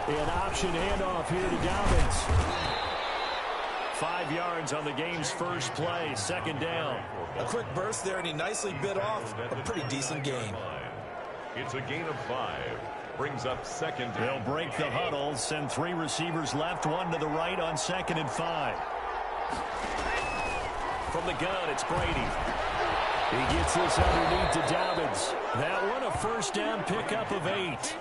An option handoff here to Dobbins. 5 yards on the game's first play, second down. A quick burst there, and he nicely bit off a pretty decent gain. It's a gain of 5. Brings up second down. They'll break the huddle, send 3 receivers left, 1 to the right on 2nd and 5. From the gun, it's Brady. He gets this underneath to Dobbins. That one a first down pickup of 8.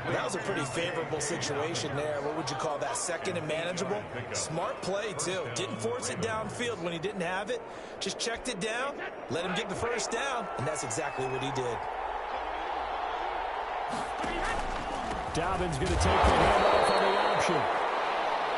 That was a pretty favorable situation there. What would you call that? Second and manageable? Smart play, too. Didn't force it downfield when he didn't have it. Just checked it down, let him get the first down, and that's exactly what he did. Dobbins going to take the handoff on the option.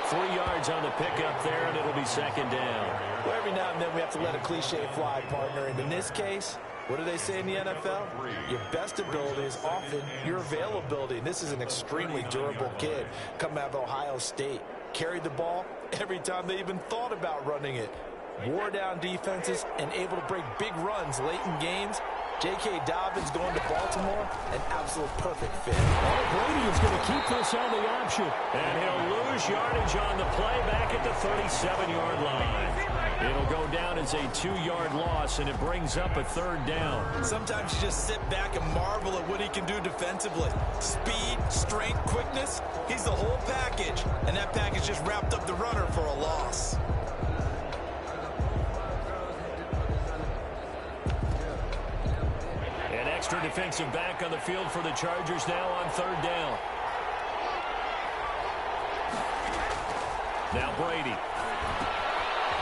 3 yards on the pickup there, and it'll be second down. Well, every now and then we have to let a cliche fly, partner. And in this case, what do they say in the NFL? Your best ability is often your availability. And this is an extremely durable kid coming out of Ohio State. Carried the ball every time they even thought about running it. Wore down defenses and able to break big runs late in games. J.K. Dobbins going to Baltimore, an absolute perfect fit. Brady is going to keep this on the option. And he'll lose yardage on the play back at the 37-yard line. It'll go down as a 2-yard loss, and it brings up a third down. Sometimes you just sit back and marvel at what he can do defensively. Speed, strength, quickness, he's the whole package. And that package just wrapped up the runner for a loss. Extra defensive back on the field for the Chargers now on third down. Now Brady.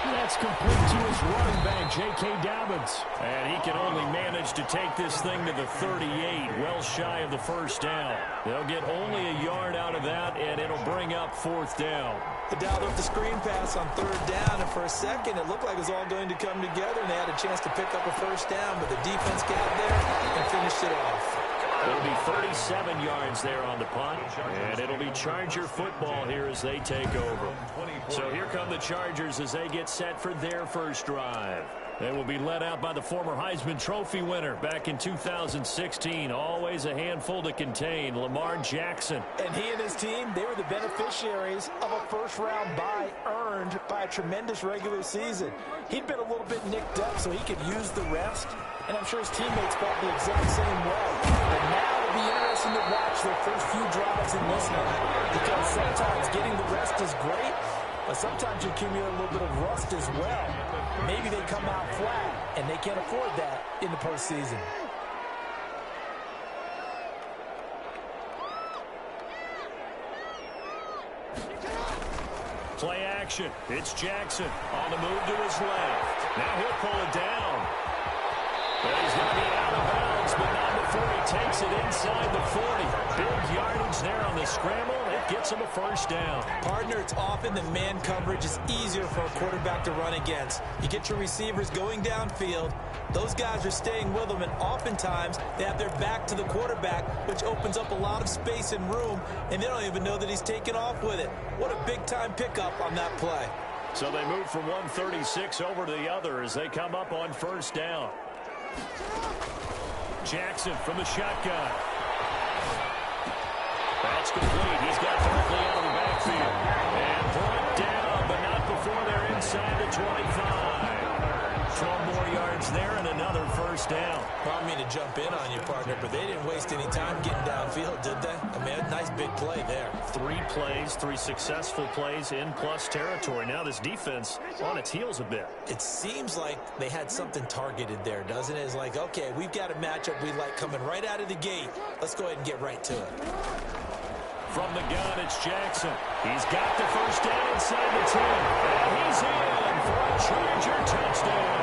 That's complete to his running back, J.K. Dobbins. And he can only manage to take this thing to the 38, well shy of the first down. They'll get only a yard out of that, and it'll bring up fourth down. They dialed up the screen pass on third down, and for a second it looked like it was all going to come together, and they had a chance to pick up a first down, but the defense got there and finished it off. It'll be 37 yards there on the punt, and it'll be Charger football here as they take over. So here come the Chargers as they get set for their first drive. They will be led out by the former Heisman Trophy winner back in 2016. Always a handful to contain, Lamar Jackson. And he and his team, they were the beneficiaries of a first-round bye earned by a tremendous regular season. He'd been a little bit nicked up so he could use the rest, and I'm sure his teammates felt the exact same way. But now it'll be interesting to watch their first few drives in this one, because sometimes getting the rest is great, but sometimes you accumulate a little bit of rust as well. Maybe they come out flat, and they can't afford that in the postseason. Play action. It's Jackson on the move to his left. Now he'll pull it down. But he's going to be out of bounds, but not before he takes it inside the 40. Big yardage there on the scramble. It gets him a first down. Partner, it's often the man coverage is easier for a quarterback to run against. You get your receivers going downfield. Those guys are staying with them, and oftentimes they have their back to the quarterback, which opens up a lot of space and room, and they don't even know that he's taken off with it. What a big-time pickup on that play. So they move from 136 over to the other as they come up on first down. Jackson from the shotgun. That's complete. He's got Barkley out of the backfield. And brought down, but not before they're inside the 25. 12 more yards there and another first down. Well, I mean to jump in on you, partner, but they didn't waste any time getting downfield, did they? I mean, a nice big play there. 3 plays, 3 successful plays in plus territory. Now this defense on its heels a bit. It seems like they had something targeted there, doesn't it? It's like, okay, we've got a matchup we like coming right out of the gate. Let's go ahead and get right to it. From the gun, it's Jackson. He's got the first down inside the 10. And he's in for a Charger touchdown.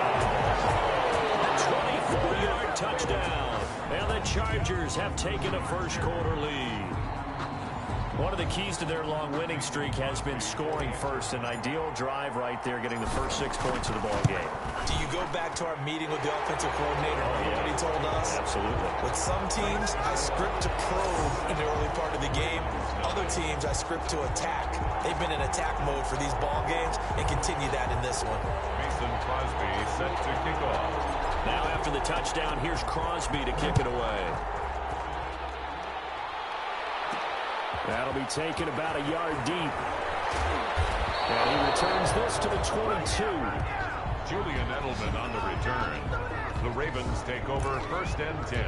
A 24-yard touchdown. And the Chargers have taken a first-quarter lead. One of the keys to their long winning streak has been scoring first. An ideal drive right there, getting the first 6 points of the ball game. Do you go back to our meeting with the offensive coordinator? Remember what he told us? Absolutely. With some teams, I script to probe in the early part of the game. Other teams, I script to attack. They've been in attack mode for these ball games and continue that in this one. Mason Crosby set to kick off. Now after the touchdown, here's Crosby to kick it away. That'll be taken about a yard deep. And he returns this to the 22. Julian Edelman on the return. The Ravens take over 1st and 10.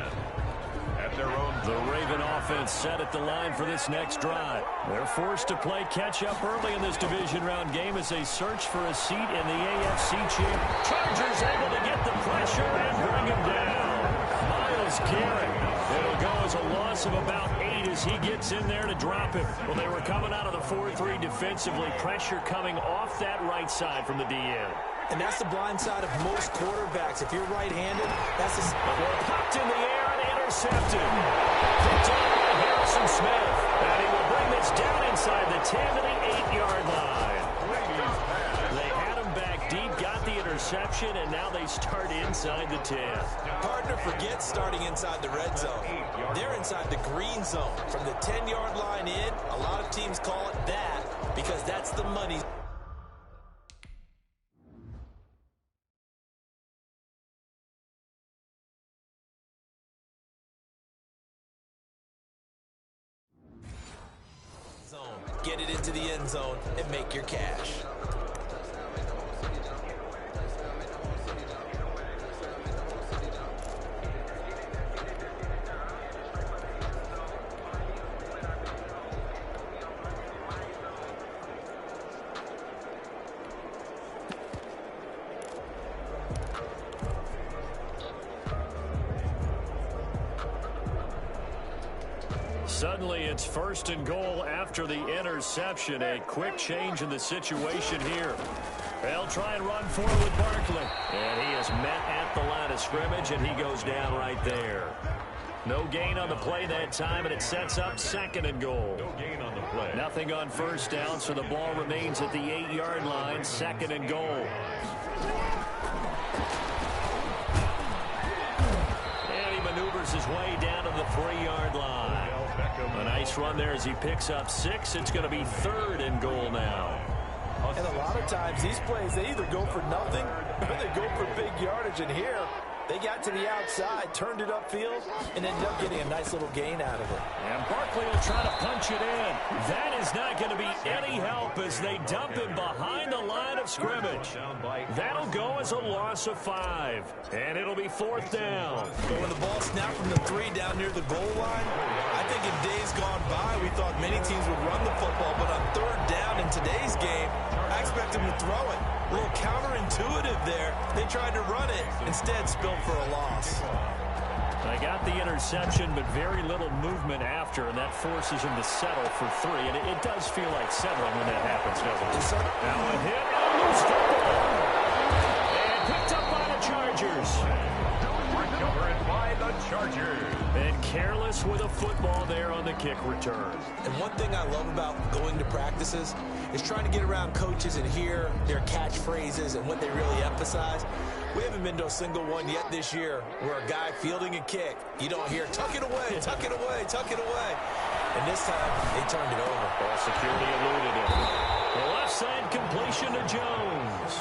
At their own. The Raven offense set at the line for this next drive. They're forced to play catch-up early in this division round game as they search for a seat in the AFC Championship. Chargers able to get the pressure and bring him down. Myles Garrett. It'll go as a loss of about 8 as he gets in there to drop him. Well, they were coming out of the 4-3 defensively. Pressure coming off that right side from the DN. And that's the blind side of most quarterbacks. If you're right-handed, that's the ball popped in the air and intercepted. Picked up by Harrison Smith. And he will bring this down inside the 10 to the 8-yard line. They had him back deep, got the interception, and now they start inside the 10. Partner forgets starting inside the red zone. They're inside the green zone. From the 10-yard line in, a lot of teams call it that because that's the money. Get it into the end zone and make your cash. Suddenly, it's 1st and goal after the interception. A quick change in the situation here. They'll try and run forward with Barkley. And he is met at the line of scrimmage, and he goes down right there. No gain on the play that time, and it sets up 2nd and goal. No gain on the play. Nothing on 1st down, so the ball remains at the 8-yard line, 2nd and goal. And he maneuvers his way down to the 3-yard line. A nice run there as he picks up 6. It's going to be 3rd and goal now. And a lot of times these plays, they either go for nothing or they go for big yardage. And here, they got to the outside, turned it upfield, and ended up getting a nice little gain out of it. And Barkley will try to punch it in. That is not going to be any help as they dump him behind the line of scrimmage. That'll go as a loss of 5. And it'll be 4th down. But when the ball snapped from the 3 down near the goal line, I think in days gone by, we thought many teams would run the football. But on 3rd down in today's game, I expect them to throw it. A little counterintuitive there. They tried to run it, instead spilled for a loss. They got the interception, but very little movement after, and that forces him to settle for 3. And it does feel like settling when that happens, doesn't it? Yes, sir. Now a hit and a loose football. And picked up by the Chargers. Recovered by the Chargers. And careless with a football there on the kick return. And one thing I love about going to practices is trying to get around coaches and hear their catchphrases and what they really emphasize. We haven't been to a single one yet this year where a guy fielding a kick, you don't hear, tuck it away, tuck it away, tuck it away. And this time, they turned it over. Ball security eluded it. The left side completion to Jones.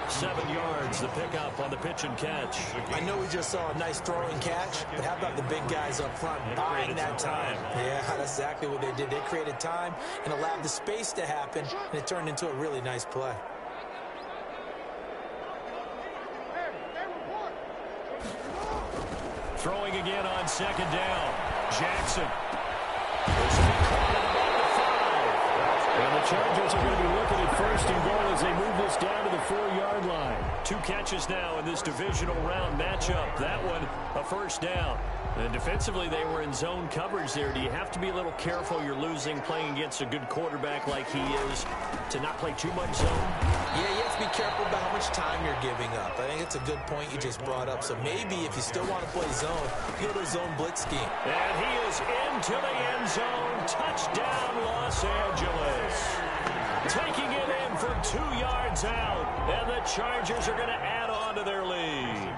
7 yards, the pickup on the pitch and catch. I know we just saw a nice throwing catch, but how about the big guys up front buying that time? Yeah, that's exactly what they did. They created time and allowed the space to happen, and it turned into a really nice play. Throwing again on 2nd down. Jackson. And the Chargers are going to be looking at 1st and goal as they move this down to the 4-yard line. 2 catches now in this divisional round matchup. That one, a 1st down. And defensively, they were in zone coverage there. Do you have to be a little careful? You're losing, playing against a good quarterback like he is, to not play too much zone? Yeah, you have to be careful about how much time you're giving up. I think it's a good point you just brought up. So maybe if you still want to play zone, go to a zone blitz scheme. And he is into the end zone. Touchdown, Los Angeles. Taking it in from 2 yards out. And the Chargers are going to add on to their lead.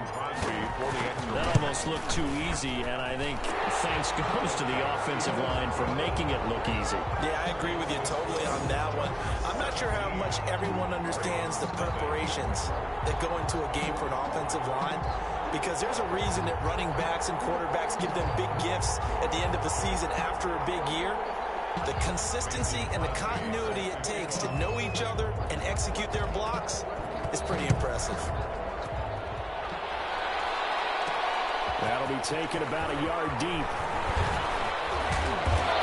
That almost looked too easy, and I think thanks goes to the offensive line for making it look easy. Yeah, I agree with you totally on that one. I'm not sure how much everyone understands the preparations that go into a game for an offensive line, because there's a reason that running backs and quarterbacks give them big gifts at the end of the season after a big year. The consistency and the continuity it takes to know each other and execute their blocks is pretty impressive. That'll be taken about a yard deep.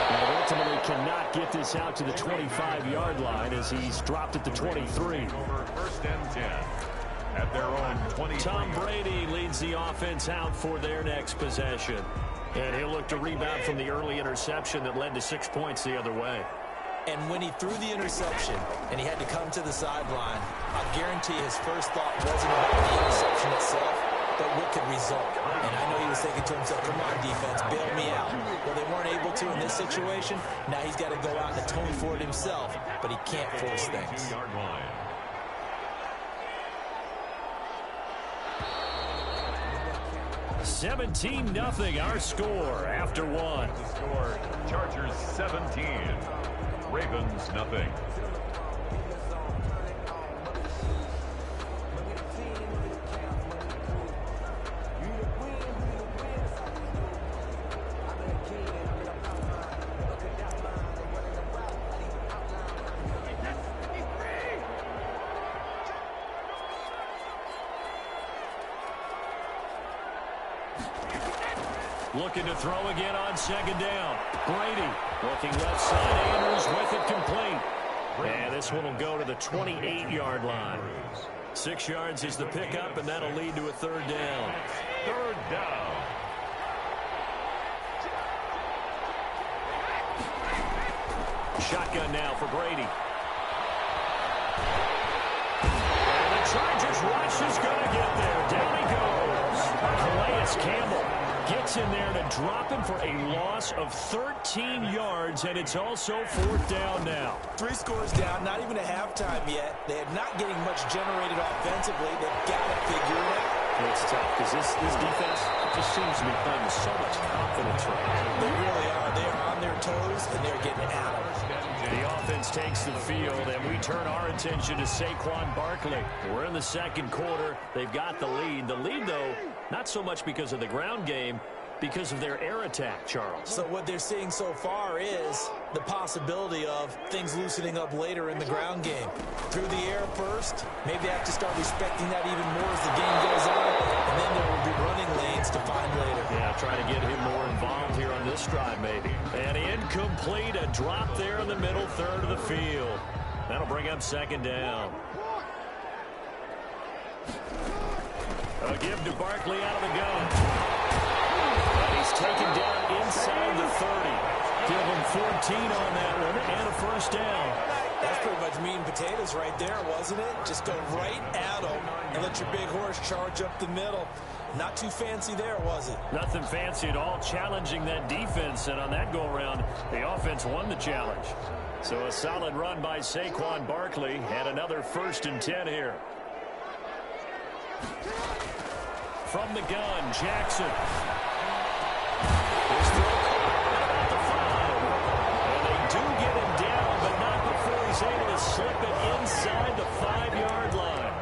And ultimately cannot get this out to the 25-yard line as he's dropped at the 23. Over first and 10 at their own 23. Tom Brady leads the offense out for their next possession. And he'll look to rebound from the early interception that led to 6 points the other way. And when he threw the interception and he had to come to the sideline, I guarantee his first thought wasn't about the interception itself, but what could result. And I know he was thinking to himself, come on, defense, bail me out. Well, they weren't able to in this situation. Now he's got to go out and atone for it himself, but he can't force things. 2-yard line. $17-0 our score after one. Score Chargers 17, Ravens nothing. Looking to throw again on second down. Brady looking left side. Andrews with it complete. And this one will go to the 28-yard line. 6 yards is the pickup, and that'll lead to a third down. Third down. Shotgun now for Brady. And the Chargers rush is going to get there. Down he goes. Calais Campbell gets in there to drop him for a loss of 13 yards, and it's also fourth down now. 3 scores down, not even at halftime yet. They're not getting much generated offensively. They've got to figure it out. It's tough because this defense just seems to be playing with so much confidence right now. They really are. They are on their toes, and they're getting at them. The offense takes the field, and we turn our attention to Saquon Barkley. We're in the second quarter. They've got the lead. The lead, though, not so much because of the ground game, because of their air attack, Charles. So what they're seeing so far is the possibility of things loosening up later in the ground game. Through the air first, maybe they have to start respecting that even more as the game goes on, and then there will be running lanes to find later. Yeah, trying to get him more involved here on this drive, maybe. And incomplete, a drop there in the middle third of the field. That'll bring up second down. A give to Barkley out of the gun. And he's taken down inside the 30. Give him 14 on that one and a first down. That's pretty much meat and potatoes right there, wasn't it? Just go right at him and let your big horse charge up the middle. Not too fancy there, was it? Nothing fancy at all, challenging that defense. And on that go-around, the offense won the challenge. So a solid run by Saquon Barkley and another 1st and 10 here. From the gun, Jackson. His throw about the 5. And they do get him down, but not before he's able to slip it inside the 5-yard line.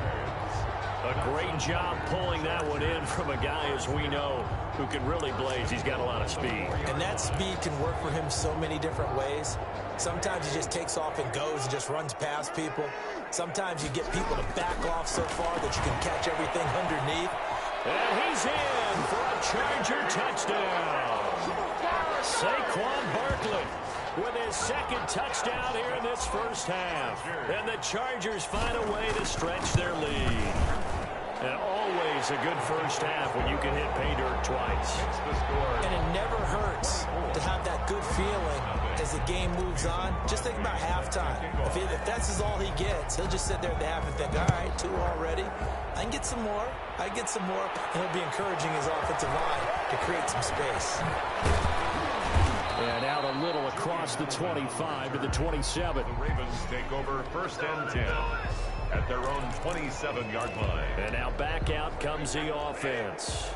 A great job pulling that one in from a guy, as we know, who can really blaze. He's got a lot of speed. And that speed can work for him so many different ways. Sometimes he just takes off and goes and just runs past people. Sometimes you get people to back off so far that you can catch everything underneath. And he's in for a Charger touchdown. Saquon Barkley with his 2nd touchdown here in this first half. And the Chargers find a way to stretch their lead. And always a good first half when you can hit pay dirt twice. And it never hurts to have that good feeling as the game moves on. Just think about halftime. If that's all he gets, he'll just sit there at the half and think, all right, 2 already. I can get some more. I can get some more. And he'll be encouraging his offensive line to create some space. And out a little across the 25 to the 27. The Ravens take over 1st and 10 at their own 27-yard line. And now back out comes the offense.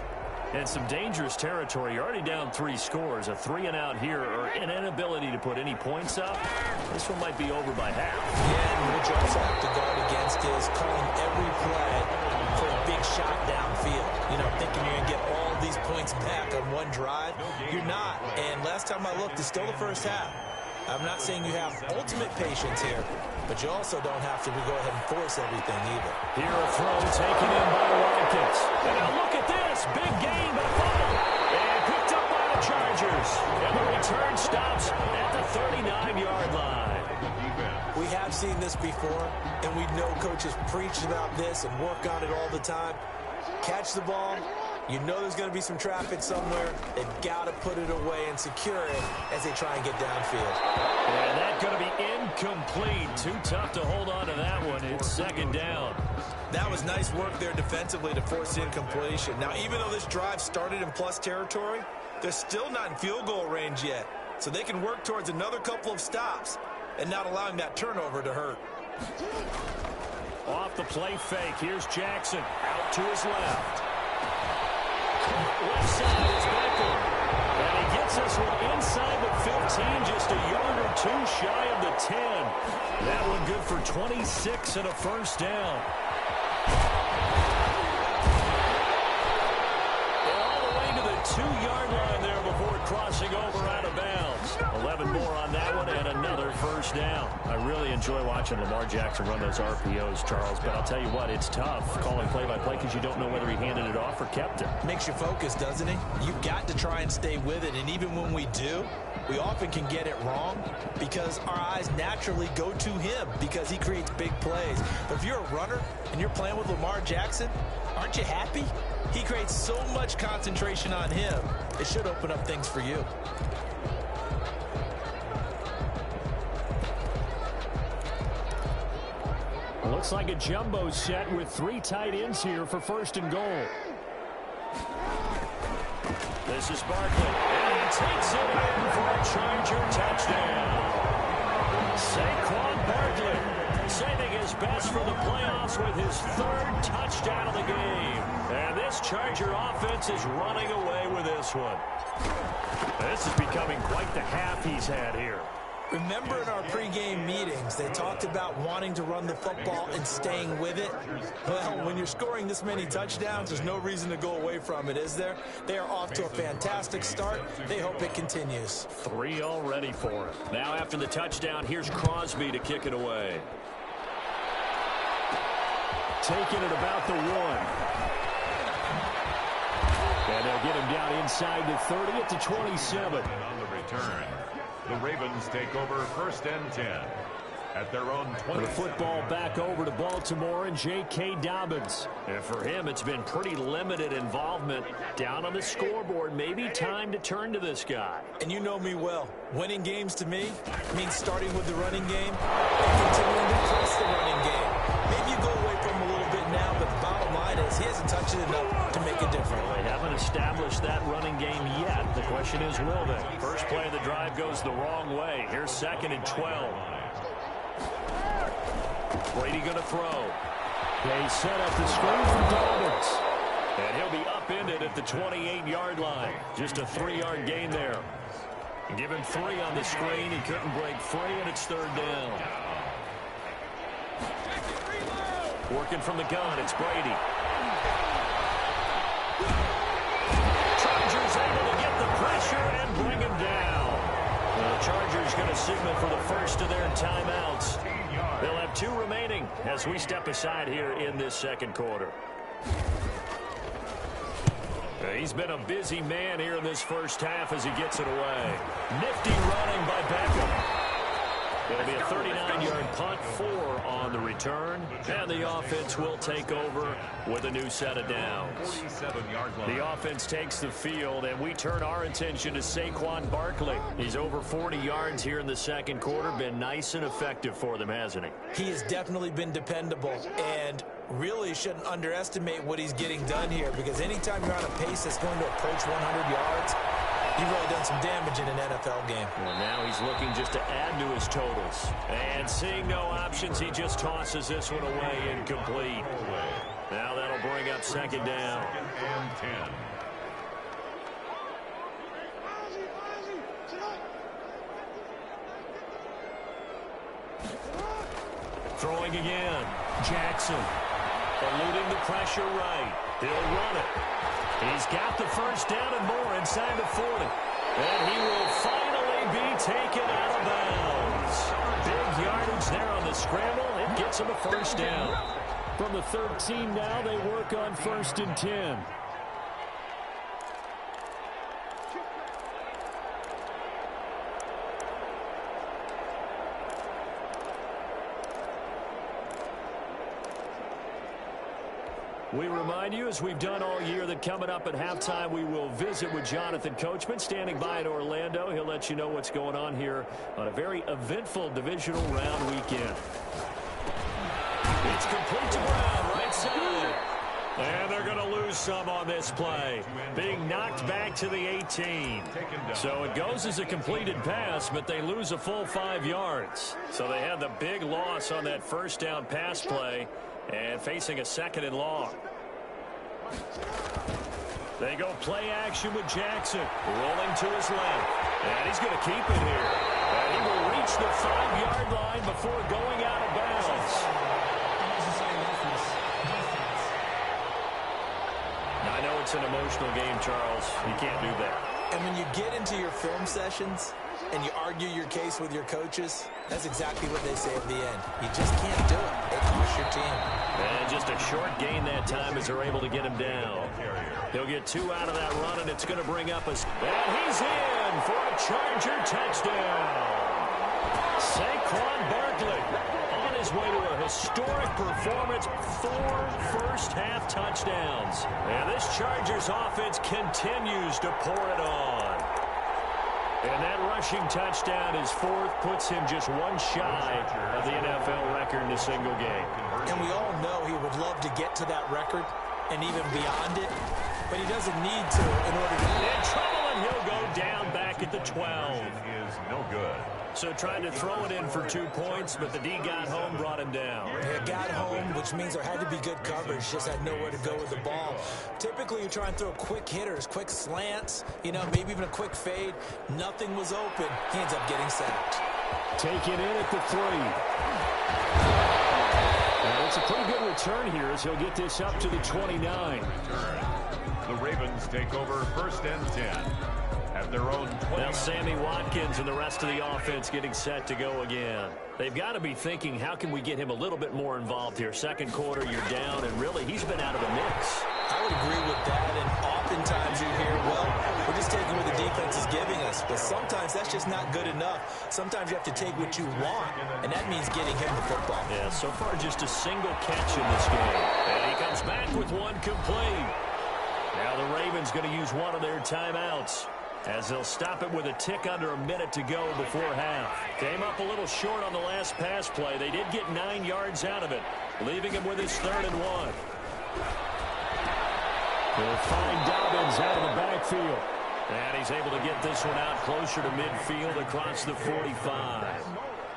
And some dangerous territory. You're already down 3 scores. A 3-and-out here, or an inability to put any points up. This one might be over by half. Yeah, and what you also have to guard against is calling every play for a big shot downfield. You know, thinking you're going to get all these points back on one drive. You're not. And last time I looked, it's still the first half. I'm not saying you have ultimate patience here, but you also don't have to go ahead and force everything either. Here a throw taken in by Watkins. And now look at this. Big gain, but a fumble. And picked up by the Chargers. And the return stops at the 39-yard line. We have seen this before, and we know coaches preach about this and work on it all the time. Catch the ball. You know there's going to be some traffic somewhere. They've got to put it away and secure it as they try and get downfield. And that's going to be incomplete. Too tough to hold on to that one. It's second down. That was nice work there defensively to force the incompletion. Now, even though this drive started in plus territory, they're still not in field goal range yet. So they can work towards another couple of stops and not allowing that turnover to hurt. Off the play fake. Here's Jackson out to his left. Left side is Beckham. And he gets this one inside the 15, just a yard or two shy of the 10. That one good for 26 and a first down. And all the way to the 2-yard line there before crossing over out of bounds. 11 more on that one and another first down. I really enjoy watching Lamar Jackson run those RPOs, Charles, but I'll tell you what, it's tough calling play-by-play because you don't know whether he handed it off or kept it. Makes you focus, doesn't it? You've got to try and stay with it, and even when we do, we often can get it wrong because our eyes naturally go to him because he creates big plays. But if you're a runner and you're playing with Lamar Jackson, aren't you happy? He creates so much concentration on him. It should open up things for you. Looks like a jumbo set with 3 tight ends here for first and goal. This is Barkley, and he takes it in for a Charger touchdown. Saquon Barkley saving his best for the playoffs with his 3rd touchdown of the game. And this Charger offense is running away with this one. This is becoming quite the half he's had here. Remember in our pregame meetings, they talked about wanting to run the football and staying with it? Well, when you're scoring this many touchdowns, there's no reason to go away from it, is there? They are off to a fantastic start. They hope it continues. 3 already for him. Now after the touchdown, here's Crosby to kick it away. Taking it about the 1. And they'll get him down inside the 30 at the 27. On the return, the Ravens take over first and 10 at their own 20. The football back over to Baltimore and J.K. Dobbins. And for him, it's been pretty limited involvement. Down on the scoreboard, maybe time to turn to this guy. And you know me well. Winning games to me means starting with the running game and continuing to press the running game. Maybe you go away from him a little bit now, but the bottom line is he hasn't touched it enough to make a difference. They haven't established that running game yet. The question is, will they? First play of the drive goes the wrong way. Here's 2nd and 12. Brady going to throw. They set up the screen for Dobbins. And he'll be upended at the 28-yard line. Just a 3-yard gain there. Give him 3 on the screen. He couldn't break free, and it's 3rd down. Working from the gun, it's Brady. Chargers able to get the pressure and bring him down. The Chargers going to signal for the first of their timeouts. They'll have 2 remaining as we step aside here in this second quarter. He's been a busy man here in this first half as he gets it away. Nifty running by Beckham. It'll be a 39-yard punt, 4 on the return, and the offense will take over with a new set of downs. The offense takes the field, and we turn our attention to Saquon Barkley. He's over 40 yards here in the second quarter. Been nice and effective for them, hasn't he? He has definitely been dependable, and really shouldn't underestimate what he's getting done here, because anytime you're on a pace that's going to approach 100 yards, you've really done some damage in an NFL game. Well, now he's looking just to add to his totals. And seeing no options, he just tosses this one away incomplete. Now that'll bring up 2nd down. 2nd and 10. Throwing again. Jackson. Eluding the pressure right. He'll run it. He's got the first down and more inside the 40. And he will finally be taken out of bounds. loss of a first down. From the 13 now, they work on 1st and 10. We remind you, as we've done all year, that coming up at halftime, we will visit with Jonathan Coachman, standing by in Orlando. He'll let you know what's going on here on a very eventful divisional round weekend. It's complete to Brown, right side. And they're going to lose some on this play. Being knocked back to the 18. So it goes as a completed pass, but they lose a full 5 yards. So they had the big loss on that first down pass play. And facing a 2nd and long. They go play action with Jackson. Rolling to his left. And he's going to keep it here. And he will reach the 5-yard line before going out of bounds. Now, I know it's an emotional game, Charles. You can't do that. And when you get into your film sessions and you argue your case with your coaches, that's exactly what they say at the end. You just can't do it. It costs your team. And just a short gain that time as they're able to get him down. He'll get 2 out of that run, and it's going to bring up a... And he's in for a Charger touchdown. Saquon Barkley on his way to a historic performance. 4 first-half touchdowns. And this Chargers offense continues to pour it on. And that rushing touchdown, his 4th, puts him just 1 shy of the NFL record in a single game. And we all know he would love to get to that record and even beyond it, but he doesn't need to in order to... In trouble, and he'll go down back at the 12. Is no good. So trying to throw it in for 2 points, but the D got home, brought him down. It got home, which means there had to be good coverage. Just had nowhere to go with the ball. Typically, you try and throw quick hitters, quick slants, you know, maybe even a quick fade. Nothing was open. He ends up getting sacked. Taken in at the 3. Now, it's a pretty good return here as he'll get this up to the 29. The Ravens take over 1st and 10. At their own 20. Now Sammy Watkins and the rest of the offense getting set to go again. They've got to be thinking, how can we get him a little bit more involved here? 2nd quarter, you're down, and really, he's been out of the mix. I would agree with that, and oftentimes you hear, well, we're just taking what the defense is giving us. But sometimes that's just not good enough. Sometimes you have to take what you want, and that means getting him the football. Yeah, so far just a single catch in this game. And he comes back with 1 complete. Now the Ravens going to use one of their timeouts, as they'll stop it with a tick under a minute to go before half. Came up a little short on the last pass play. They did get 9 yards out of it, leaving him with his 3rd and 1. They'll find Dobbins out of the backfield. And he's able to get this one out closer to midfield across the 45.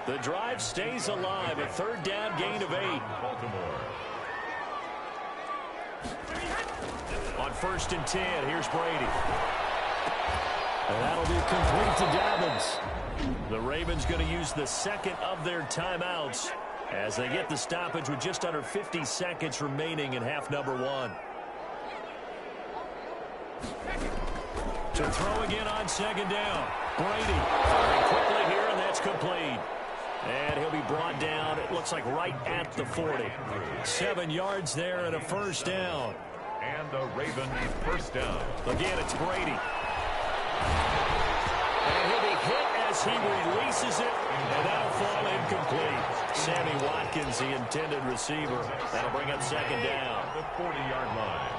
The drive stays alive, a 3rd down gain of 8. Baltimore. On 1st and 10, here's Brady. And that'll be complete to Dobbins. The Ravens going to use the 2nd of their timeouts as they get the stoppage with just under 50 seconds remaining in half number 1. To throw again on 2nd down. Brady firing quickly here, and that's complete. And he'll be brought down, it looks like right at the 40. 7 yards there and a 1st down. And the Ravens 1st down. Again, it's Brady. And he'll be hit as he releases it, and that'll fall incomplete. Sammy Watkins, the intended receiver. That'll bring up 2nd down. The 40-yard line.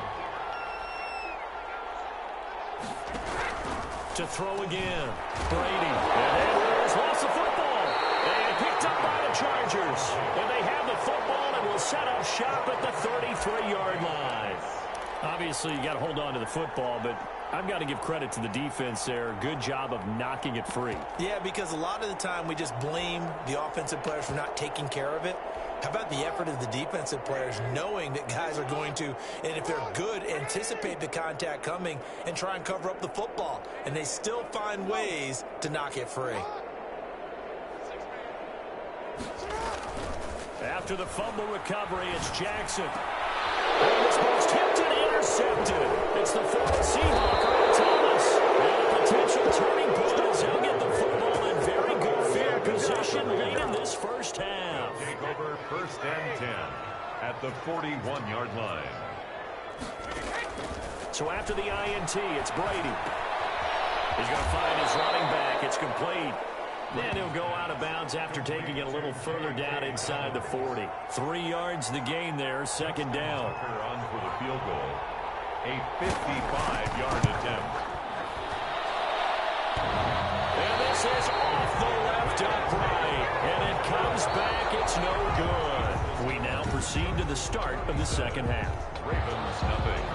To throw again. Brady. And Edwards lost the football. And picked up by the Chargers. And they have the football and will set up shop at the 33-yard line. Obviously, you got to hold on to the football, but I've got to give credit to the defense there. Good job of knocking it free. Yeah, because a lot of the time we just blame the offensive players for not taking care of it. How about the effort of the defensive players knowing that guys are going to, and if they're good, anticipate the contact coming and try and cover up the football. And they still find ways to knock it free. After the fumble recovery, it's Jackson. And this ball's tipped and intercepted. It's the former Seahawk, Earl Thomas. And a potential turning point as he'll get the football in very good fear because position late in this first half. Take over first and 10 at the 41-yard line. So after the INT, it's Brady. He's going to find his running back. It's complete. Then he'll go out of bounds after taking it a little further down inside the 40. 3 yards the gain there, second down. On for the field goal. A 55-yard attempt. And this is off the left upright. And it comes back. It's no good. We now proceed to the start of the second half. Ravens nothing.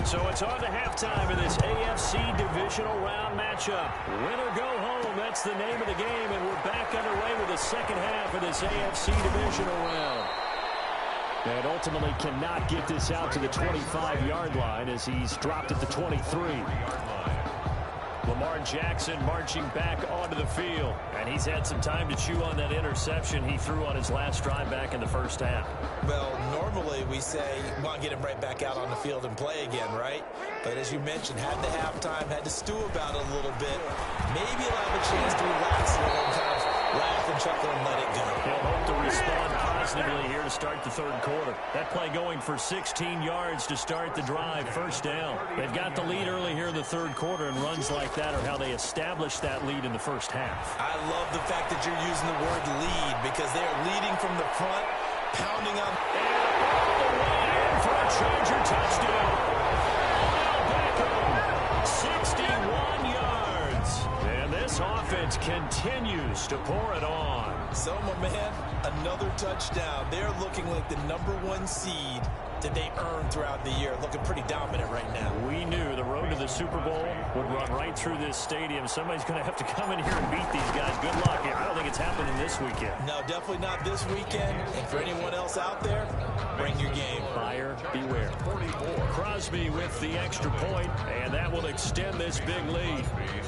So it's on to halftime in this AFC divisional round matchup. Win or go home, that's the name of the game, and we're back underway with the second half of this AFC divisional round. And ultimately cannot get this out to the 25-yard line as he's dropped at the 23. Lamar Jackson marching back onto the field. And he's had some time to chew on that interception he threw on his last drive back in the first half. Well, normally we say, want to get him right back out on the field and play again, right? But as you mentioned, had the halftime, had to stew about it a little bit. Maybe he'll have a chance to relax a little and kind of laugh and chuckle and let it go. He'll hope to respond positively here to start the third quarter. That play going for 16 yards to start the drive, first down. They've got the lead early here in the third quarter, and runs like that are how they establish that lead in the first half. I love the fact that you're using the word lead because they're leading from the front, pounding on. And all the way in for a Charger touchdown. Beckham, 61 yards. And this offense continues to pour it on. So, my man, another touchdown. They're looking like the #1 seed that they earned throughout the year. Looking pretty dominant right now. We knew the road to the Super Bowl would run right through this stadium. Somebody's going to have to come in here and beat these guys. Good luck. I don't think it's happening this weekend. No, definitely not this weekend. And for anyone else out there, bring your game. Buyer beware. 44. Crosby with the extra point, and that will extend this big lead.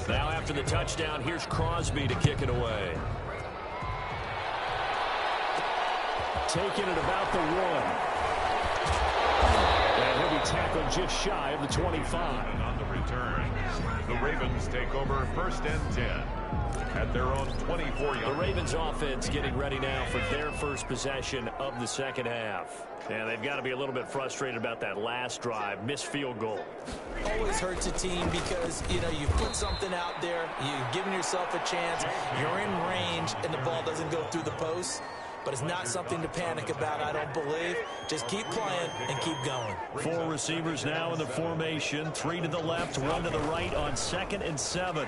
Now after the touchdown, here's Crosby to kick it away. Taking it about the 1. And he'll be tackled just shy of the 25. And on the return, the Ravens take over first and 10 at their own 24-yard. The Ravens offense getting ready now for their first possession of the second half. And they've got to be a little bit frustrated about that last drive, missed field goal. Always hurts a team because, you know, you put something out there, you've given yourself a chance, you're in range, and the ball doesn't go through the post. But it's not something to panic about, I don't believe. Just keep playing and keep going. 4 receivers now in the formation. 3 to the left, 1 to the right on 2nd and 7.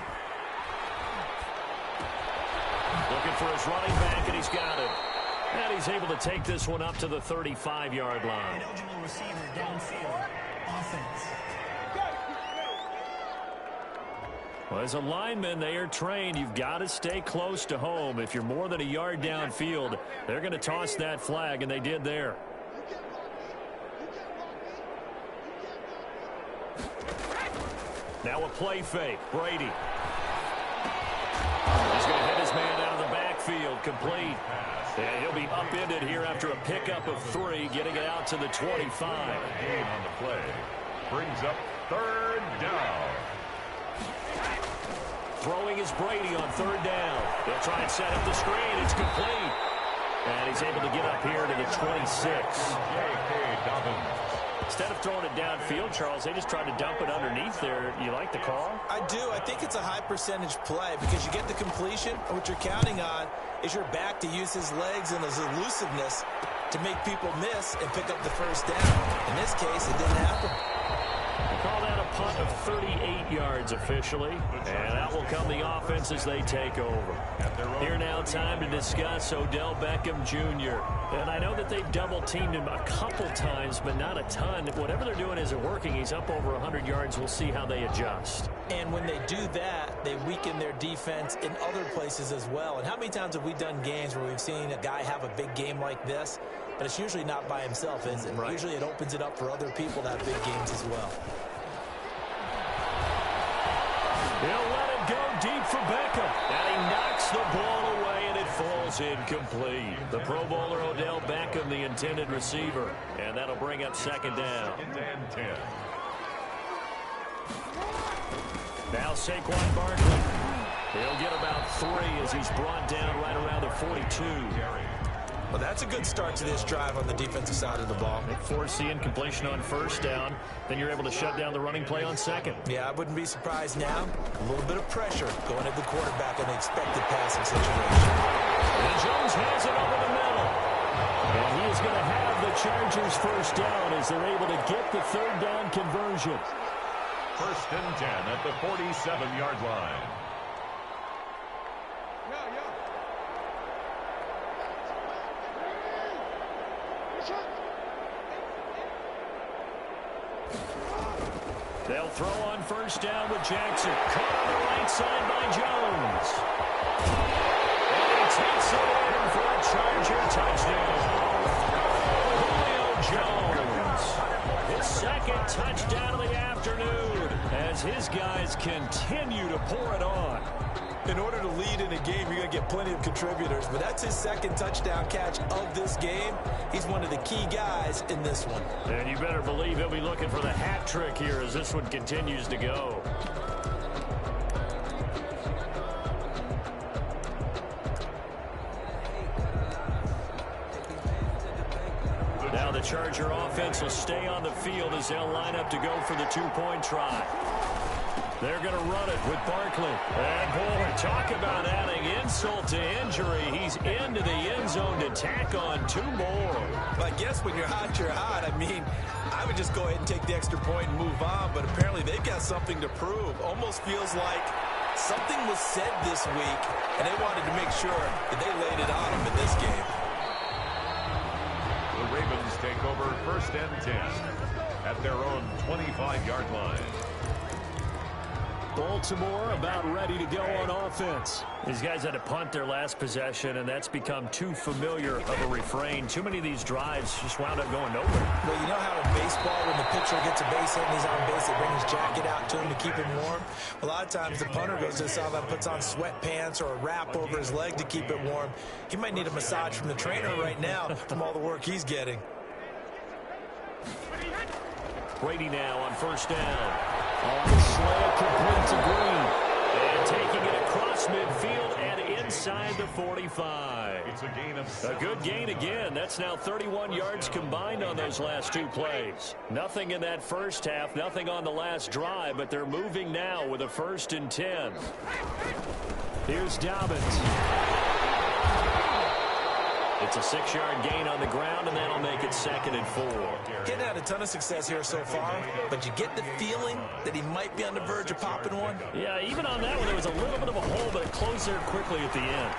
Looking for his running back, and he's got it. And he's able to take this one up to the 35-yard line. Eligible receiver downfield. Offense. Well, as a lineman, they are trained. You've got to stay close to home. If you're more than a yard downfield, they're going to toss that flag, and they did there. Now a play fake. Brady. He's going to hit his man out of the backfield. Complete. And he'll be upended here after a pickup of 3, getting it out to the 25. Gain on the play brings up third down. Throwing is Brady on third down. They'll try and set up the screen. It's complete. And he's able to get up here to the 26. J.K. Dobbins. Instead of throwing it downfield, Charles, they just tried to dump it underneath there. You like the call? I do. I think it's a high percentage play because you get the completion, and what you're counting on is your back to use his legs and his elusiveness to make people miss and pick up the first down. In this case, it didn't happen. Call that a punt of 38 yards officially. And out will come the offense as they take over. Here now, time to discuss Odell Beckham Jr. And I know that they've double-teamed him a couple times, but not a ton. Whatever they're doing isn't working. He's up over 100 yards. We'll see how they adjust. And when they do that, they weaken their defense in other places as well. And how many times have we done games where we've seen a guy have a big game like this, but it's usually not by himself, is it? Right. Usually it opens it up for other people to have big games as well. He'll let it go deep for Beckham. And he knocks the ball away, and it falls incomplete. The Pro Bowler Odell Beckham, the intended receiver. And that'll bring up second down. Second and 10. Now Saquon Barkley. He'll get about 3 as he's brought down right around the 42. Well, that's a good start to this drive on the defensive side of the ball. They force the incompletion on first down. Then you're able to shut down the running play on second. Yeah, I wouldn't be surprised now. A little bit of pressure going at the quarterback in the expected passing situation. And Jones has it over the middle. And he is going to have the Chargers first down as they're able to get the third down conversion. First and 10 at the 47-yard line. They'll throw on first down with Jackson. Caught on the right side by Jones. And he takes it in for a Charger touchdown. Julio Jones, his second touchdown of the afternoon as his guys continue to pour it on. In order to lead in a game, you're going to get plenty of contributors, but that's his second touchdown catch of this game. He's one of the key guys in this one. And you better believe he'll be looking for the hat trick here as this one continues to go. Now the Charger offense will stay on the field as they'll line up to go for the two-point try. They're going to run it with Barkley. And, boy, talk about adding insult to injury. He's into the end zone to tack on 2 more. I guess when you're hot, you're hot. I mean, I would just go ahead and take the extra point and move on, but apparently they've got something to prove. Almost feels like something was said this week, and they wanted to make sure that they laid it on them in this game. The Ravens take over first and 10 at their own 25-yard line. Baltimore about ready to go on offense. These guys had to punt their last possession, and that's become too familiar of a refrain. Too many of these drives just wound up going nowhere. Well, you know how in baseball, when the pitcher gets a base hit and he's on base, they bring his jacket out to him to keep him warm? A lot of times the punter goes to the sideline, puts on sweatpants or a wrap over his leg to keep it warm. He might need a massage from the trainer right now from all the work he's getting. Brady now on first down. On the slant, complete to Green. And taking it across midfield and inside the 45. It's a gain of A good gain again. That's now 31 yards combined on those last 2 plays. Nothing in that first half, nothing on the last drive, but they're moving now with a 1st and 10. Here's Dobbins. It's a 6-yard gain on the ground, and that'll make it 2nd and 4. Getting had a ton of success here so far, but you get the feeling that he might be on the verge of popping one. Yeah, even on that one, there was a little bit of a hole, but it closed there quickly at the end.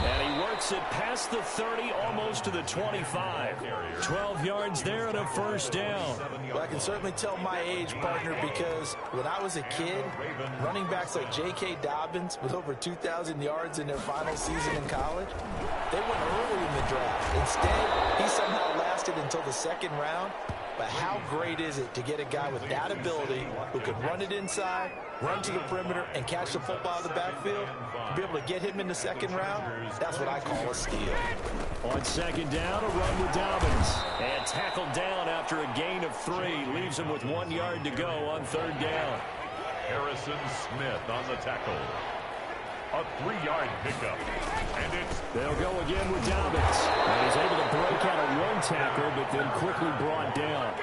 And he works it past the 30, almost to the 25. 12 yards there and a 1st down. Well, I can certainly tell my age, partner, because when I was a kid, running backs like J.K. Dobbins with over 2,000 yards in their final season in college, they went early in the draft. Instead, he somehow lasted until the 2nd round. But how great is it to get a guy with that ability who can run it inside, run to the perimeter, and catch the football out of the backfield? To be able to get him in the 2nd round, that's what I call a steal. On 2nd down, a run with Dobbins. And tackled down after a gain of 3. Leaves him with 1 yard to go on 3rd down. Harrison Smith on the tackle. A 3-yard pickup. And They'll go again with Dobbins. And he's able to break out of 1 tackle, but then quickly brought down.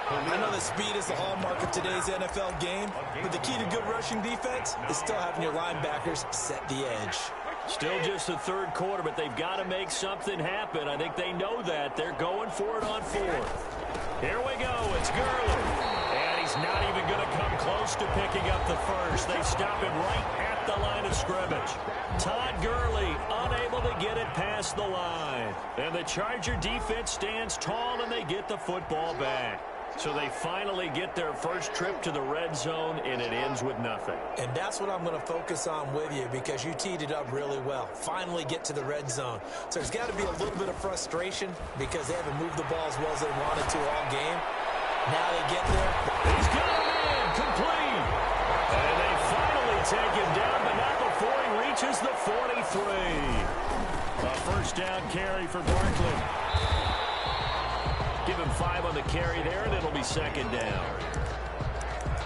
I know that speed is the hallmark of today's NFL game, but the key to good rushing defense is still having your linebackers set the edge. Still just the 3rd quarter, but they've got to make something happen. I think they know that. They're going for it on 4th. Here we go. It's Gurley. And he's not even going to come close to picking up the 1st. They stop him right at the line of scrimmage. Todd Gurley unable to get it past the line. And the Charger defense stands tall, and they get the football back. So they finally get their first trip to the red zone, and it ends with nothing. And that's what I'm going to focus on with you, because you teed it up really well. Finally get to the red zone. So there's got to be a little bit of frustration because they haven't moved the ball as well as they wanted to all game. Now they get there. He's got him in, complete. And they finally take him down, but not before he reaches the 43. A 1st down carry for Barkley. Give him 5 on the carry there, and it'll be 2nd down.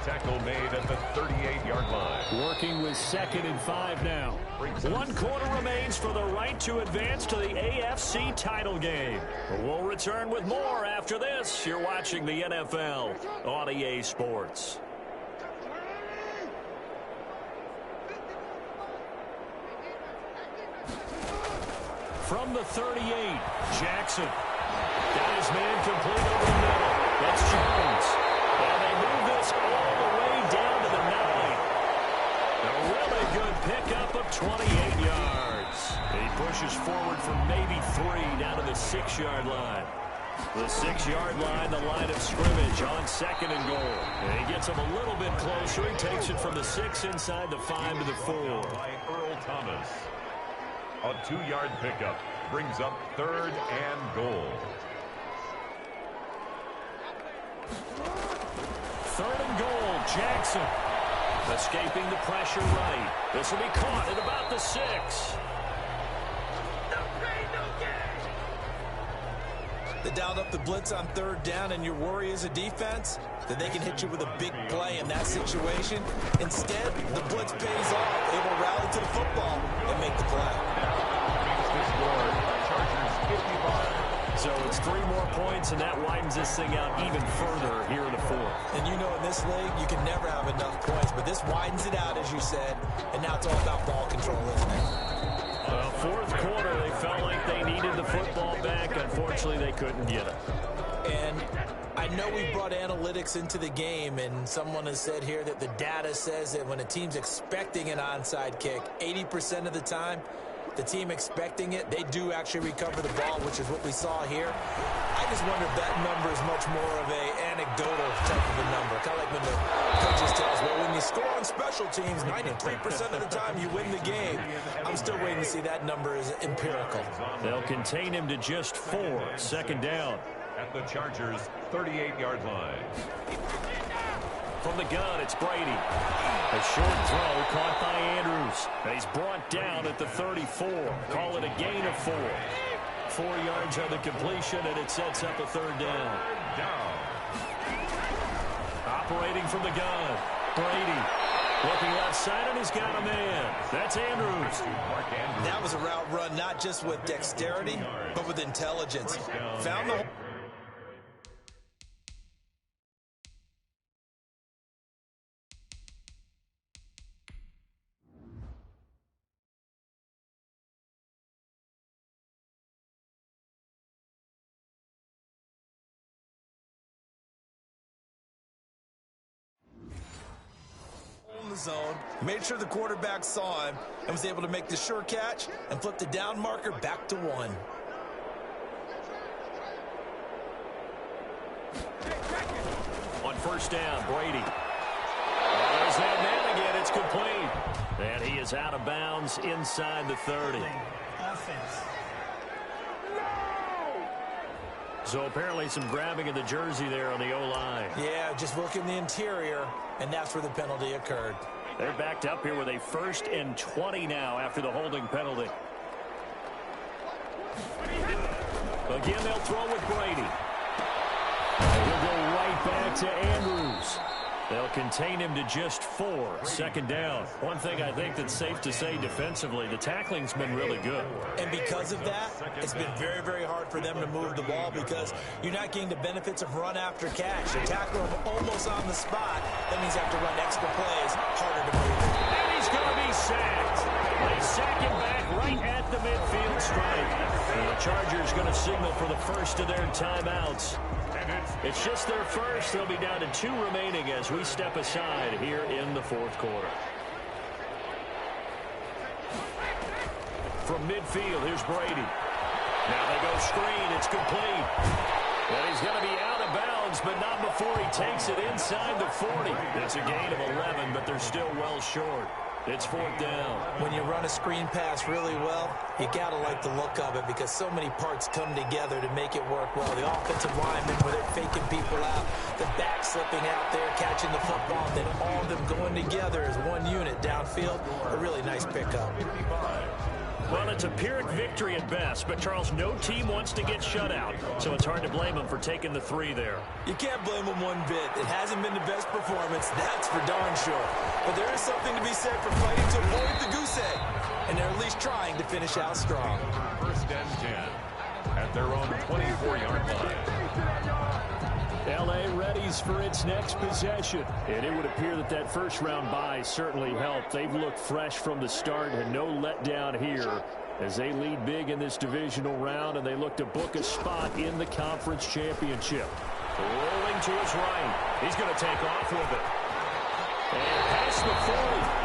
Tackle made at the 38-yard line. Working with 2nd and 5 now. 1 quarter remains for the right to advance to the AFC title game. We'll return with more after this. You're watching the NFL on EA Sports. From the 38, Jackson. Got his man complete over the middle. That's Jones. And they move this all the way down to the 9. A really good pickup of 28 yards. He pushes forward for maybe 3 down to the 6-yard line. The 6-yard line, the line of scrimmage on 2nd and goal. And he gets him a little bit closer. He takes it from the 6 inside the 5 to the 4. By Earl Thomas. A 2-yard pickup brings up 3rd and goal. 3rd and goal, Jackson. Escaping the pressure right. This will be caught at about the 6. They dialed up the blitz on 3rd down, and your worry as a defense that they can hit you with a big play in that situation. Instead, the blitz pays off. They will rally to the football and make the play. So it's 3 more points, and that widens this thing out even further here in the 4th. And you know in this league, you can never have enough points, but this widens it out, as you said, and now it's all about ball control, isn't it? 4th quarter, they felt like they needed the football back. Unfortunately, they couldn't get it. And I know we brought analytics into the game, and someone has said here that the data says that when a team's expecting an onside kick, 80% of the time, the team expecting it, they do actually recover the ball, which is what we saw here. I just wonder if that number is much more of an anecdotal type of a number. Kind of like when the coaches tell us, well, when you score on special teams, 93% of the time you win the game. I'm still waiting to see that number is empirical. They'll contain him to just 4. 2nd down. At the Chargers' 38-yard line. From the gun, it's Brady. A short throw caught by Andrews. He's brought down at the 34. Call it a gain of 4. 4 yards on the completion, and it sets up a 3rd down. Operating from the gun, Brady. Looking left side, and he's got a man. That's Andrews. That was a route run not just with dexterity, but with intelligence. Found the... zone, made sure the quarterback saw him, and was able to make the sure catch and flip the down marker back to 1. On 1st down, Brady. There's that man again. It's complete. And he is out of bounds inside the 30. Offense. So apparently some grabbing of the jersey there on the O-line. Yeah, just look in the interior, and that's where the penalty occurred. They're backed up here with a 1st and 20 now after the holding penalty. Again, they'll throw with Brady. And he'll go right back to Andrews. They'll contain him to just 4. 2nd down. One thing I think that's safe to say defensively, the tackling's been really good. And because of that, it's been very, very hard for them to move the ball because you're not getting the benefits of run after catch. You tackle him almost on the spot. That means you have to run extra plays, harder to move it. And he's going to be sacked. They sack him back right at the midfield stripe. And the Chargers going to signal for the first of their timeouts. It's just their first. They'll be down to 2 remaining as we step aside here in the 4th quarter. From midfield, here's Brady. Now they go screen. It's complete. And he's going to be out of bounds, but not before he takes it inside the 40. It's a gain of 11, but they're still well short. It's 4th down. When you run a screen pass really well, you got to like the look of it because so many parts come together to make it work well. The offensive linemen, where they're faking people out, the back slipping out there, catching the football, and then all of them going together as one unit downfield. A really nice pickup. Well, it's a Pyrrhic victory at best, but Charles, no team wants to get shut out, so it's hard to blame them for taking the 3 there. You can't blame them one bit. It hasn't been the best performance, that's for darn sure. But there is something to be said for fighting to avoid the goose egg, and they're at least trying to finish out strong. First and 10 at their own 24-yard line. L.A. readies for its next possession. And it would appear that that first-round bye certainly helped. They've looked fresh from the start and no letdown here as they lead big in this divisional round, and they look to book a spot in the conference championship. Rolling to his right. He's going to take off with it. And past the 40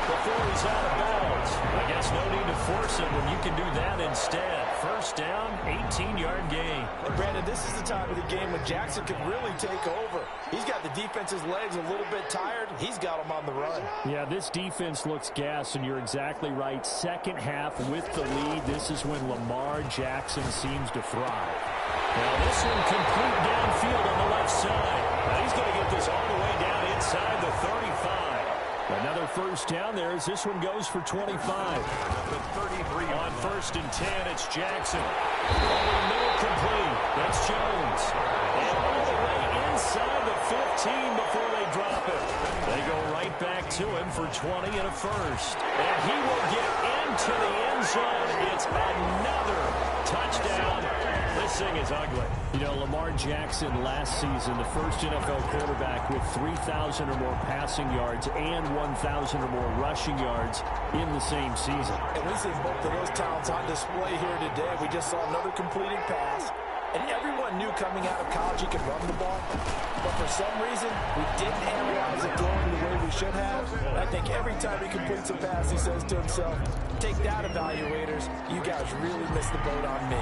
before he's out of bounds. I guess no need to force him when you can do that instead. First down, 18-yard gain. And Brandon, this is the time of the game when Jackson can really take over. He's got the defense's legs a little bit tired. He's got them on the run. Yeah, this defense looks gassed, and you're exactly right. Second half with the lead. This is when Lamar Jackson seems to thrive. Now this one complete downfield on the left side. Now he's going to get this all the way down inside the 35. Another first down there as this one goes for 25. The 33 on first and 10, it's Jackson. Over the middle complete. That's Jones. And all the way inside the 15 before they drop it. They go right back to him for 20 and a first. And he will get into the end zone. It's another touchdown. This thing is ugly. You know, Lamar Jackson last season, the first NFL quarterback with 3,000 or more passing yards and 1,000 or more rushing yards in the same season. And we see both of those talents on display here today. We just saw another completed pass. And everyone knew coming out of college he could run the ball. But for some reason, we didn't analyze it going the way we should have. And I think every time he completes a pass, he says to himself, take that, evaluators. You guys really missed the boat on me.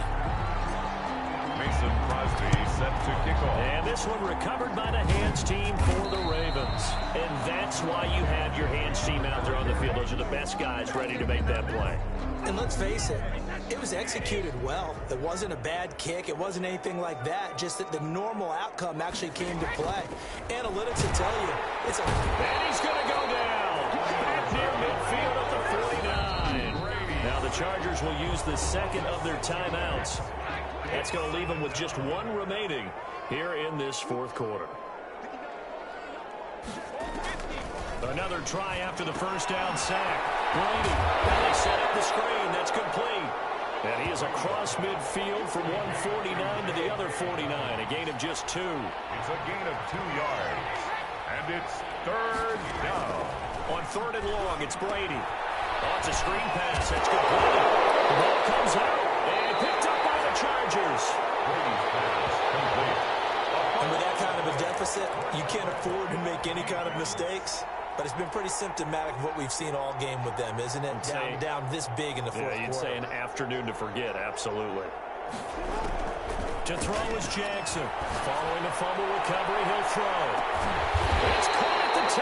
Mason Crosby set to kick off. And this one recovered by the hands team for the Ravens. And that's why you have your hands team out there on the field. Those are the best guys ready to make that play. And let's face it, it was executed well. It wasn't a bad kick. It wasn't anything like that. Just that the normal outcome actually came to play. Analytics will tell you it's a... And he's going to go down. Back near midfield at the 49. Now the Chargers will use the second of their timeouts. That's going to leave them with just one remaining here in this fourth quarter. Another try after the first down sack. Brady, and they set up the screen. That's complete. And he is across midfield from 149 to the other 49. A gain of just 2. It's a gain of 2 yards. And it's third down. On third and long, it's Brady. Oh, it's a screen pass. That's complete. The ball comes out and picked up by the Chargers. Brady's pass complete. And with that kind of a deficit, you can't afford to make any kind of mistakes. But it's been pretty symptomatic of what we've seen all game with them, isn't it? Down this big in the fourth quarter. Yeah, you'd say an afternoon to forget, absolutely. To throw is Jackson. Following a fumble recovery, he'll throw. It's caught at the 10.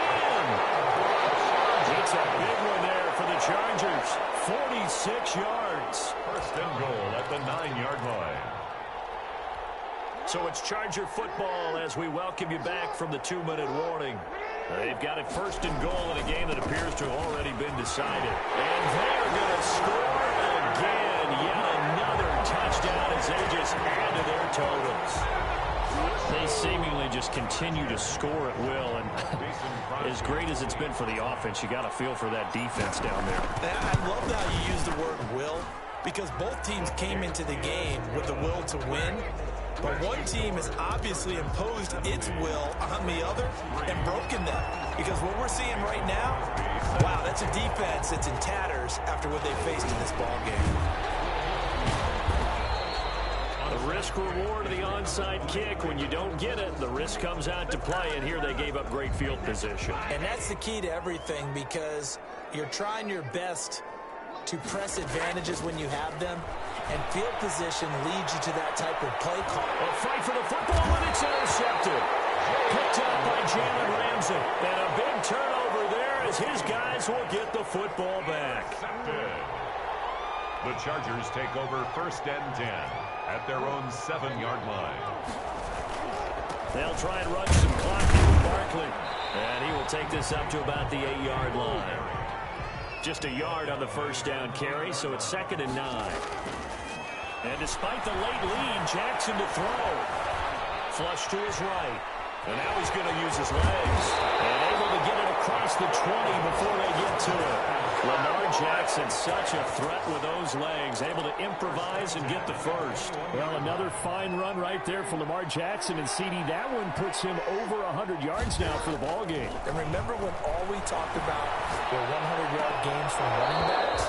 It's a big one there for the Chargers. 46 yards. First and goal at the 9-yard line. So it's Charger football as we welcome you back from the 2-minute warning. They've got it first and goal in a game that appears to have already been decided. And they're going to score again. Yet another touchdown as they just add to their totals. They seemingly just continue to score at will. And as great as it's been for the offense, you got to feel for that defense down there. I love how you use the word will, because both teams came into the game with the will to win. But one team has obviously imposed its will on the other and broken them. Because what we're seeing right now, wow, that's a defense that's in tatters after what they faced in this ballgame. The risk-reward of the onside kick. When you don't get it, the risk comes out to play, and here they gave up great field position. And that's the key to everything, because you're trying your best to press advantages when you have them, and field position leads you to that type of play call. A fight for the football, and it's intercepted. Picked up by Jalen Ramsey. And a big turnover there as his guys will get the football back. The Chargers take over first and 10 at their own 7-yard line. They'll try and run some clock with Barkley. And he will take this up to about the 8-yard line. just a yard on the first down carry, so it's 2nd and 9. And despite the late lead, Jackson to throw. Flush to his right. And now he's going to use his legs. And able to get it across the 20 before they get to it. Lamar Jackson, such a threat with those legs, able to improvise and get the first. Well, another fine run right there for Lamar Jackson. And CD, that one puts him over 100 yards now for the ball game. And remember when all we talked about were 100-yard games from running backs?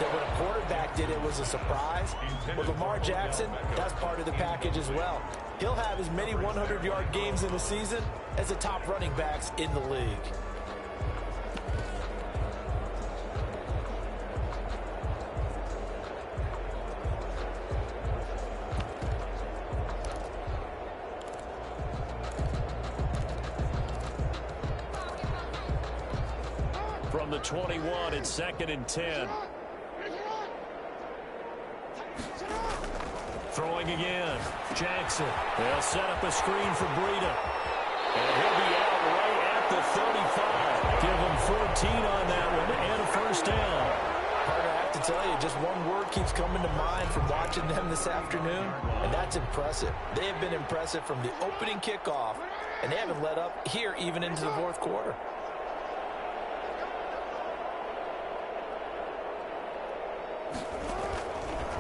That when a quarterback did it was a surprise. With Lamar Jackson, that's part of the package as well. He'll have as many 100-yard games in the season as the top running backs in the league. From the 21, it's 2nd and 10. Throwing again. Jackson. They'll set up a screen for Breida. And he'll be out right at the 35. Give him 14 on that one and a first down. Carter, I have to tell you, just one word keeps coming to mind from watching them this afternoon, and that's impressive. They have been impressive from the opening kickoff, and they haven't let up here even into the fourth quarter.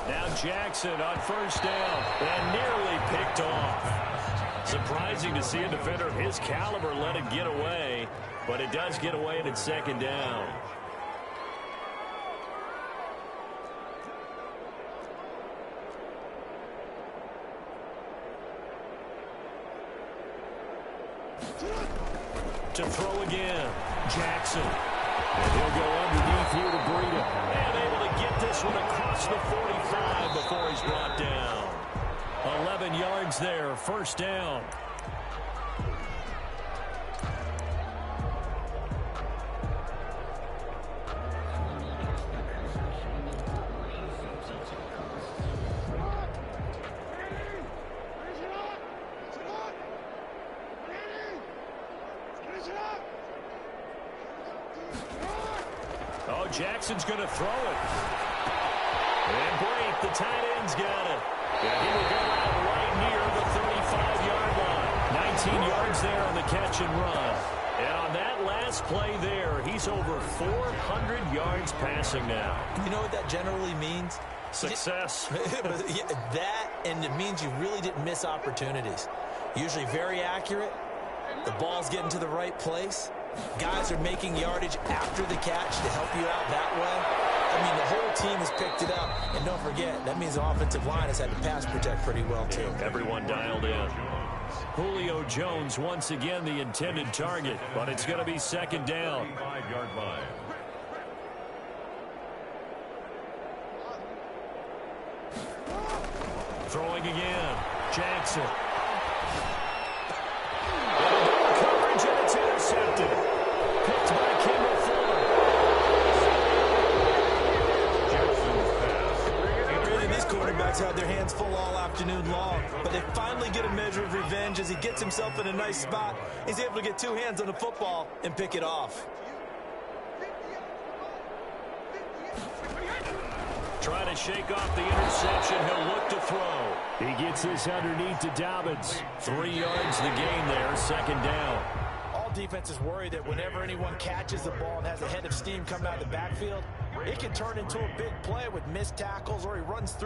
Now Jackson on first down and nearly picked off. Surprising to see a defender of his caliber let it get away, but it does get away and it's 2nd down. To throw again, Jackson. And he'll go underneath here to Breida. And able to get this one across the 45 before he's brought down. 11 yards there, first down. Oh, Jackson's going to throw it. And Brate, the tight end's got it. And he will go out right near the 35-yard line. 19 yards there on the catch and run. And on that last play there, he's over 400 yards passing now. You know what that generally means? Success. That, and it means you really didn't miss opportunities. Usually very accurate. The ball's getting to the right place. Guys are making yardage after the catch to help you out that way. I mean, the whole team has picked it up. And don't forget, that means the offensive line has had to pass protect pretty well, too. Everyone dialed in. Julio Jones once again the intended target, but it's going to be 2nd down. 5-yard line. Throwing again. Jackson. Coverage, and it's intercepted. Picked by Kendall Fuller. Jackson's pass. Really, these quarterbacks had their hands full all afternoon long, but they finally get a measure of revenge as he gets himself in a nice spot. He's able to get two hands on the football and pick it off. Trying to shake off the interception. He'll look to throw. He gets this underneath to Dobbins. 3 yards the gain there, 2nd down. All defenses worry that whenever anyone catches the ball and has a head of steam coming out of the backfield, it can turn into a big play with missed tackles or he runs through.